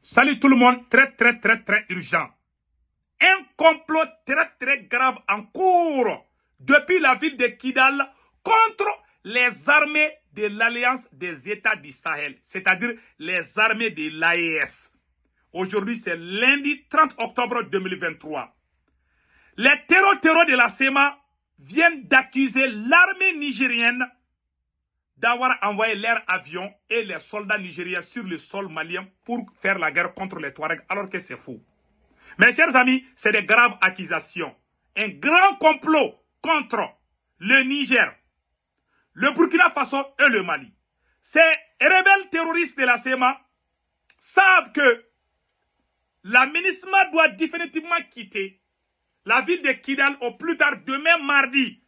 Salut tout le monde, très urgent. Un complot très grave en cours depuis la ville de Kidal contre les armées de l'Alliance des États du Sahel, c'est-à-dire les armées de l'AES. Aujourd'hui, c'est lundi 30 octobre 2023. Les terreaux de la SEMA viennent d'accuser l'armée nigérienne d'avoir envoyé leurs avions et les soldats nigériens sur le sol malien pour faire la guerre contre les Touaregs, alors que c'est faux. Mes chers amis, c'est des graves accusations. Un grand complot contre le Niger, le Burkina Faso et le Mali. Ces rebelles terroristes de la SEMA savent que la MINUSMA doit définitivement quitter la ville de Kidal au plus tard demain mardi.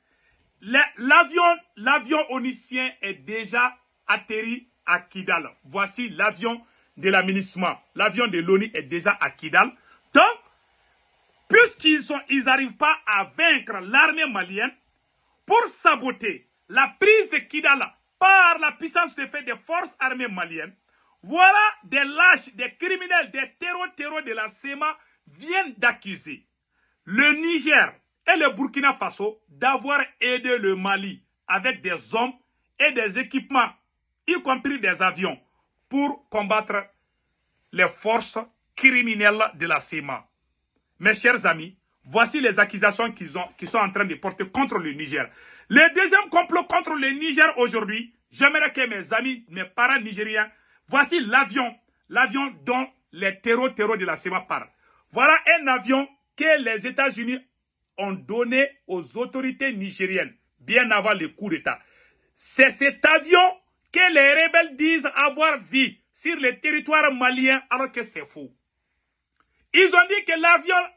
L'avion onusien est déjà atterri à Kidal. Voici l'avion de la MINUSMA. L'avion de l'ONU est déjà à Kidal. Donc, puisqu'ils n'arrivent pas à vaincre l'armée malienne, pour saboter la prise de Kidal par la puissance de fait des forces armées maliennes, voilà des lâches, des criminels, des terreaux de la SEMA viennent d'accuser le Niger et le Burkina Faso d'avoir aidé le Mali avec des hommes et des équipements, y compris des avions, pour combattre les forces criminelles de la SEMA. Mes chers amis, voici les accusations qu'ils sont en train de porter contre le Niger. Le deuxième complot contre le Niger aujourd'hui, j'aimerais que mes amis, mes parents nigériens, voici l'avion dont les terreaux de la SEMA parlent. Voilà un avion que les États-Unis ont donné aux autorités nigériennes, bien avant le coup d'État. C'est cet avion que les rebelles disent avoir vu sur le territoire malien, alors que c'est faux. Ils ont dit que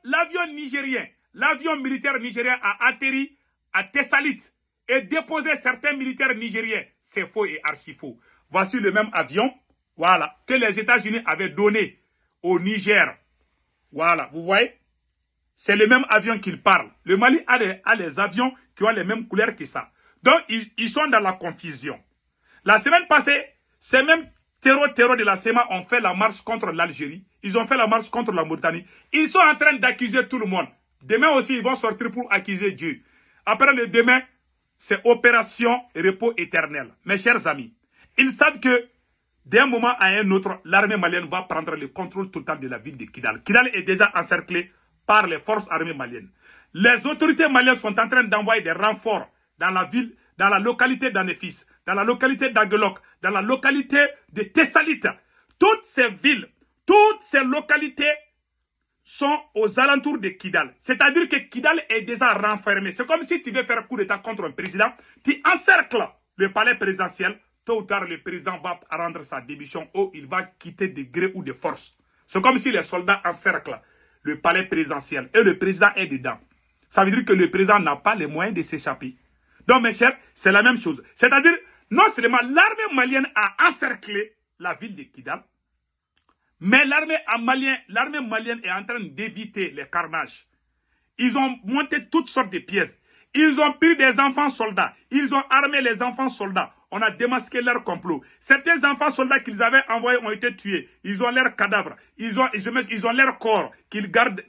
l'avion nigérien, l'avion militaire nigérien a atterri à Tessalit et déposé certains militaires nigériens. C'est faux et archi faux. Voici le même avion, voilà, que les États-Unis avaient donné au Niger. Voilà, vous voyez? C'est le même avion qu'il parle. Le Mali a les avions qui ont les mêmes couleurs que ça. Donc, ils sont dans la confusion. La semaine passée, ces mêmes terreaux de la SEMA ont fait la marche contre l'Algérie. Ils ont fait la marche contre la Mauritanie. Ils sont en train d'accuser tout le monde. Demain aussi, ils vont sortir pour accuser Dieu. Après le demain, c'est opération repos éternel. Mes chers amis, ils savent que d'un moment à un autre, l'armée malienne va prendre le contrôle total de la ville de Kidal. Kidal est déjà encerclée par les forces armées maliennes. Les autorités maliennes sont en train d'envoyer des renforts dans la ville, dans la localité d'Anefis, dans la localité d'Aguelok, dans la localité de Tessalit. Toutes ces villes, toutes ces localités sont aux alentours de Kidal. C'est-à-dire que Kidal est déjà renfermé. C'est comme si tu veux faire un coup d'État contre un président, tu encercles le palais présidentiel. Tôt ou tard, le président va rendre sa démission ou il va quitter de gré ou de force. C'est comme si les soldats encerclent le palais présidentiel et le président est dedans. Ça veut dire que le président n'a pas les moyens de s'échapper. Donc, mes chers, c'est la même chose. C'est-à-dire, non seulement l'armée malienne a encerclé la ville de Kidal, mais l'armée malienne est en train d'éviter les carnages. Ils ont monté toutes sortes de pièces. Ils ont pris des enfants soldats. Ils ont armé les enfants soldats. On a démasqué leur complot. Certains enfants soldats qu'ils avaient envoyés ont été tués. Ils ont leurs cadavres. Ils ont leurs corps qu'ils gardent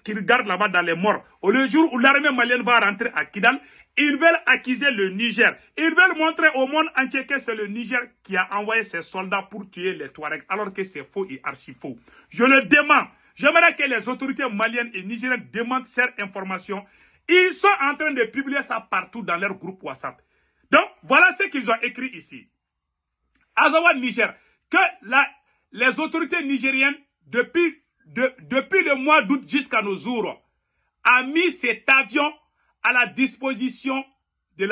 là-bas dans les morts. Le jour où l'armée malienne va rentrer à Kidal, ils veulent accuser le Niger. Ils veulent montrer au monde entier que c'est le Niger qui a envoyé ses soldats pour tuer les Touaregs, alors que c'est faux et archi faux. Je le demande. J'aimerais que les autorités maliennes et nigériennes demandent cette information. Ils sont en train de publier ça partout dans leur groupe WhatsApp. Donc, voilà ce qu'ils ont écrit ici. Azawa Niger, que les autorités nigériennes, depuis le mois d'août jusqu'à nos jours, a mis cet avion à la disposition de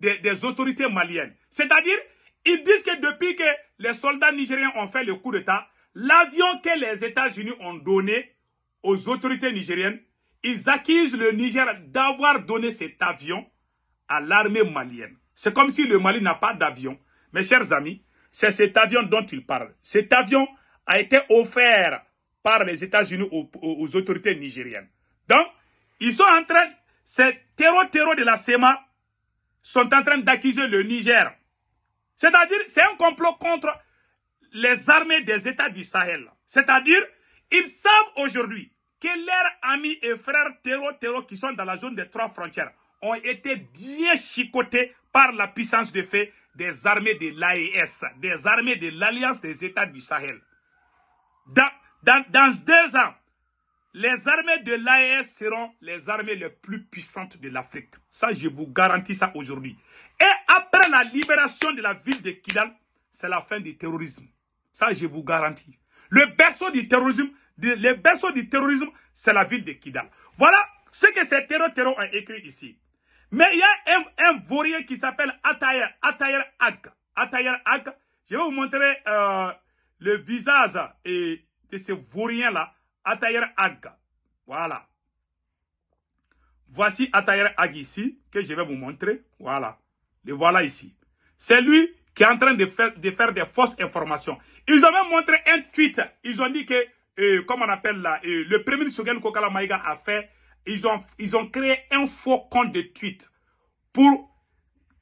des autorités maliennes. C'est-à-dire, ils disent que depuis que les soldats nigériens ont fait le coup d'État, l'avion que les États-Unis ont donné aux autorités nigériennes, ils accusent le Niger d'avoir donné cet avion à l'armée malienne. C'est comme si le Mali n'a pas d'avion. Mes chers amis, c'est cet avion dont ils parlent. Cet avion a été offert par les États-Unis aux autorités nigériennes. Donc, ils sont en train, ces terreaux de la SEMA sont en train d'accuser le Niger. C'est-à-dire, c'est un complot contre les armées des États du Sahel. C'est-à-dire, ils savent aujourd'hui que leurs amis et frères terreau qui sont dans la zone des 3 frontières ont été bien chicotés par la puissance de fait des armées de l'AES, des armées de l'Alliance des États du Sahel. Dans 2 ans, les armées de l'AES seront les armées les plus puissantes de l'Afrique. Ça, je vous garantis ça aujourd'hui. Et après la libération de la ville de Kidal, c'est la fin du terrorisme. Ça, je vous garantis. Le berceau du terrorisme, c'est la ville de Kidal. Voilà ce que ces terror ont écrit ici. Mais il y a un vaurien qui s'appelle Atayer Ag. Je vais vous montrer le visage de ce vaurien-là, Atayer Ag. Voilà. Voici Atayer Ag ici, que je vais vous montrer. Voilà. Le voilà ici. C'est lui qui est en train de faire des fausses informations. Ils ont même montré un tweet. Ils ont dit que, comment on appelle là, le premier ministre Shogel Kokala Maïga a fait, ils ont créé un faux compte de tweet pour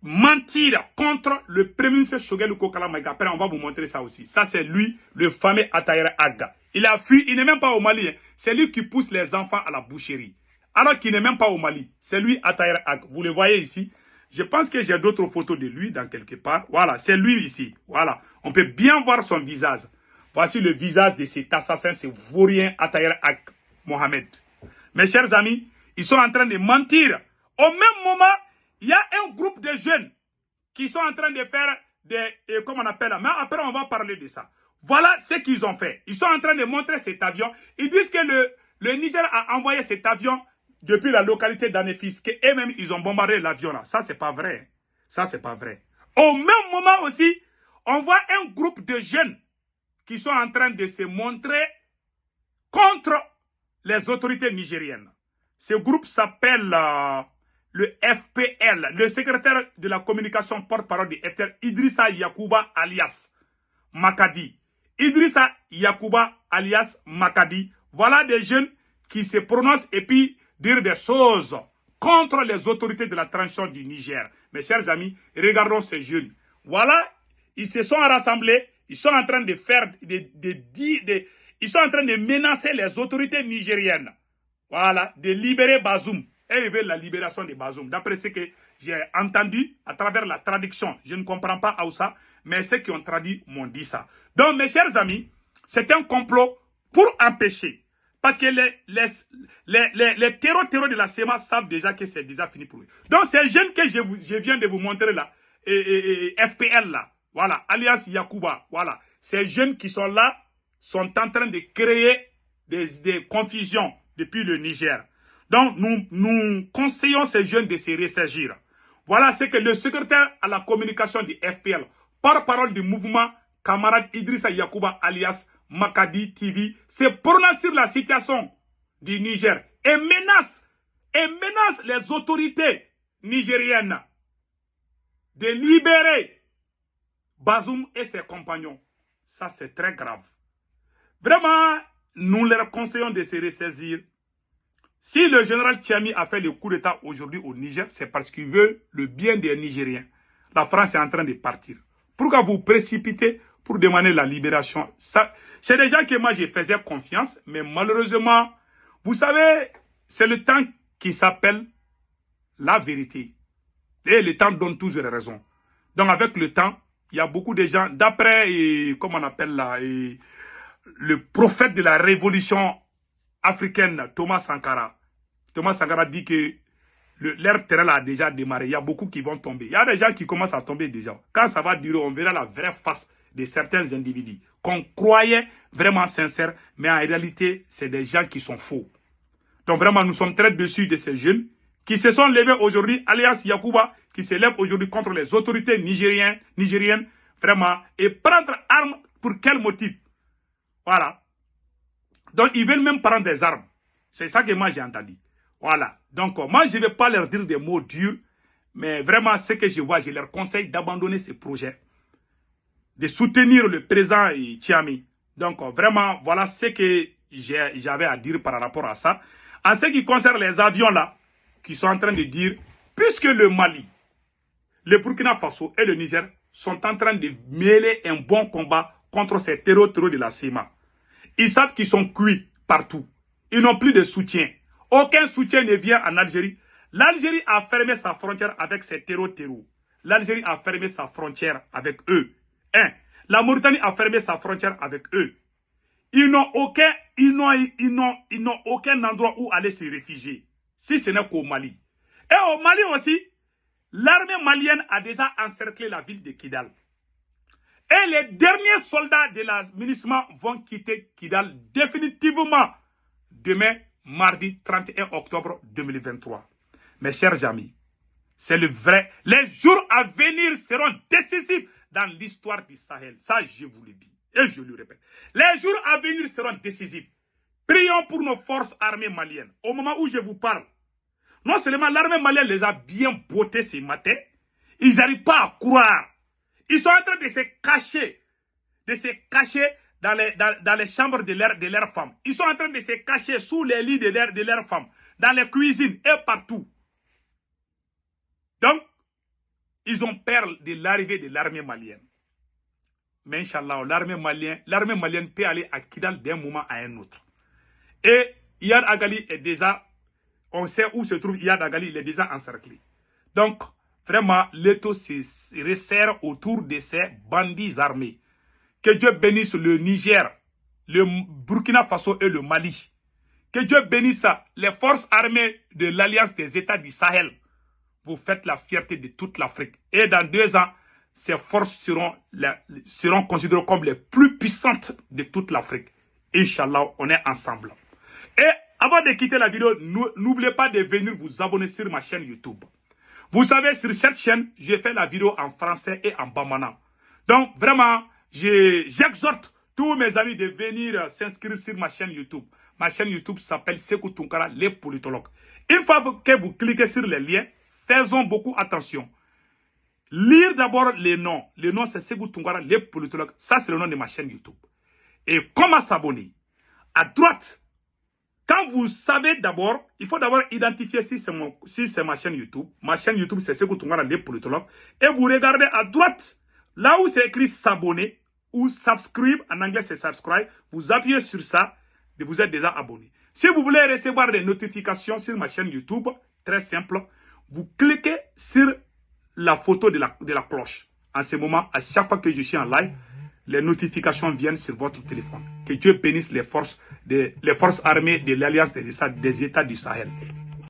mentir contre le premier ministre Shogel Kokala Maïga. Après, on va vous montrer ça aussi. Ça, c'est lui, le fameux Atayer Aga. Il a fui, il n'est même pas au Mali. Hein. C'est lui qui pousse les enfants à la boucherie. Alors qu'il n'est même pas au Mali. C'est lui, Atayer Aga. Vous le voyez ici. Je pense que j'ai d'autres photos de lui dans quelque part. Voilà, c'est lui ici. Voilà, on peut bien voir son visage. Voici le visage de cet assassin, ce vaurien Atayer Ag Mohamed. Mes chers amis, ils sont en train de mentir. Au même moment, il y a un groupe de jeunes qui sont en train de faire des... comment on appelle, mais après on va parler de ça. Voilà ce qu'ils ont fait. Ils sont en train de montrer cet avion. Ils disent que le Niger a envoyé cet avion depuis la localité d'Anefis, qu'eux-mêmes, ils ont bombardé l'avion là. Ça, c'est pas vrai. Ça, c'est pas vrai. Au même moment aussi, on voit un groupe de jeunes qui sont en train de se montrer contre les autorités nigériennes. Ce groupe s'appelle le FPL. Le secrétaire de la communication porte-parole du FPL, Idrissa Yakuba alias Makadi. Idrissa Yakuba alias Makadi. Voilà des jeunes qui se prononcent et puis dire des choses contre les autorités de la transition du Niger. Mes chers amis, regardons ces jeunes. Voilà, ils se sont rassemblés, ils sont en train de faire, ils sont en train de menacer les autorités nigériennes. Voilà, de libérer Bazoum. Et ils veulent la libération de Bazoum. D'après ce que j'ai entendu à travers la traduction, je ne comprends pas Aoussa, mais ceux qui ont traduit m'ont dit ça. Donc, mes chers amis, c'est un complot pour empêcher. Parce que les terreaux de la SEMA savent déjà que c'est déjà fini pour eux. Donc, ces jeunes que je viens de vous montrer là, FPL là, voilà, alias Yakuba, voilà. Ces jeunes qui sont là sont en train de créer des confusions depuis le Niger. Donc, nous conseillons ces jeunes de se ressaisir. Voilà ce que le secrétaire à la communication du FPL, porte-parole du mouvement, camarade Idrissa Yakuba alias Makadi TV, se prononce sur la situation du Niger et menace les autorités nigériennes de libérer Bazoum et ses compagnons. Ça, c'est très grave. Vraiment, nous leur conseillons de se ressaisir. Si le général Tchami a fait le coup d'État aujourd'hui au Niger, c'est parce qu'il veut le bien des Nigériens. La France est en train de partir. Pourquoi vous précipitez pour demander la libération? C'est des gens que moi je faisais confiance, mais malheureusement, vous savez, c'est le temps qui s'appelle la vérité. Et le temps donne toujours raison. Donc avec le temps, il y a beaucoup de gens, d'après, comment on appelle là, le prophète de la révolution africaine, Thomas Sankara. Thomas Sankara dit que l'ère terrestre a déjà démarré. Il y a beaucoup qui vont tomber. Il y a des gens qui commencent à tomber déjà. Quand ça va durer, on verra la vraie face de certains individus qu'on croyait vraiment sincères, mais en réalité, c'est des gens qui sont faux. Donc vraiment, nous sommes très déçus de ces jeunes qui se sont levés aujourd'hui, alias Yakuba, qui se lève aujourd'hui contre les autorités nigériennes, vraiment, et prendre armes pour quel motif? Voilà. Donc, ils veulent même prendre des armes. C'est ça que moi j'ai entendu. Voilà. Donc, moi, je ne vais pas leur dire des mots durs, mais vraiment, ce que je vois, je leur conseille d'abandonner ces projets, de soutenir le président Tchami. Donc, vraiment, voilà ce que j'avais à dire par rapport à ça. En ce qui concerne les avions là, qui sont en train de dire, puisque le Mali, le Burkina Faso et le Niger sont en train de mêler un bon combat contre ces terreaux de la CEMA. Ils savent qu'ils sont cuits partout. Ils n'ont plus de soutien. Aucun soutien ne vient en Algérie. L'Algérie a fermé sa frontière avec ces terreaux. L'Algérie a fermé sa frontière avec eux. La Mauritanie a fermé sa frontière avec eux. Ils n'ont aucun endroit où aller se réfugier, si ce n'est qu'au Mali. Et au Mali aussi, l'armée malienne a déjà encerclé la ville de Kidal. Et les derniers soldats de la MINUSMA vont quitter Kidal définitivement demain, mardi 31 octobre 2023. Mes chers amis, c'est le vrai. Les jours à venir seront décisifs dans l'histoire du Sahel. Ça, je vous le dis. Et je le répète. Les jours à venir seront décisifs. Prions pour nos forces armées maliennes. Au moment où je vous parle, non seulement l'armée malienne les a bien bottés ce matin, ils n'arrivent pas à croire. Ils sont en train de se cacher dans les chambres de leurs femmes. Ils sont en train de se cacher sous les lits de leurs femmes, dans les cuisines et partout. Donc, ils ont peur de l'arrivée de l'armée malienne. Mais Inch'Allah, l'armée malienne peut aller à Kidal d'un moment à un autre. Et Iyad Agali est déjà, on sait où se trouve Iyad Agali, il est déjà encerclé. Donc, vraiment, l'État se resserre autour de ces bandits armés. Que Dieu bénisse le Niger, le Burkina Faso et le Mali. Que Dieu bénisse les forces armées de l'Alliance des États du Sahel. Vous faites la fierté de toute l'Afrique. Et dans 2 ans, ces forces seront considérées comme les plus puissantes de toute l'Afrique. Inch'Allah, on est ensemble. Et avant de quitter la vidéo, n'oubliez pas de venir vous abonner sur ma chaîne YouTube. Vous savez, sur cette chaîne, j'ai fait la vidéo en français et en bamana. Donc, vraiment, j'exhorte tous mes amis de venir s'inscrire sur ma chaîne YouTube. Ma chaîne YouTube s'appelle Sekou Tounkara, les politologues. Une fois que vous cliquez sur les liens, faisons beaucoup attention. Lire d'abord les noms. Le nom, c'est Sekou Tounkara, les politologues. Ça, c'est le nom de ma chaîne YouTube. Et comment s'abonner? À droite, quand vous savez d'abord, il faut d'abord identifier si c'est ma chaîne YouTube. Ma chaîne YouTube, c'est Sekou Tounkara, les politologues. Et vous regardez à droite, là où c'est écrit s'abonner, ou subscribe, en anglais c'est subscribe, vous appuyez sur ça, et vous êtes déjà abonné. Si vous voulez recevoir des notifications sur ma chaîne YouTube, très simple, vous cliquez sur la photo de la cloche. En ce moment, à chaque fois que je suis en live, les notifications viennent sur votre téléphone. Que Dieu bénisse les forces armées de l'Alliance des États du Sahel.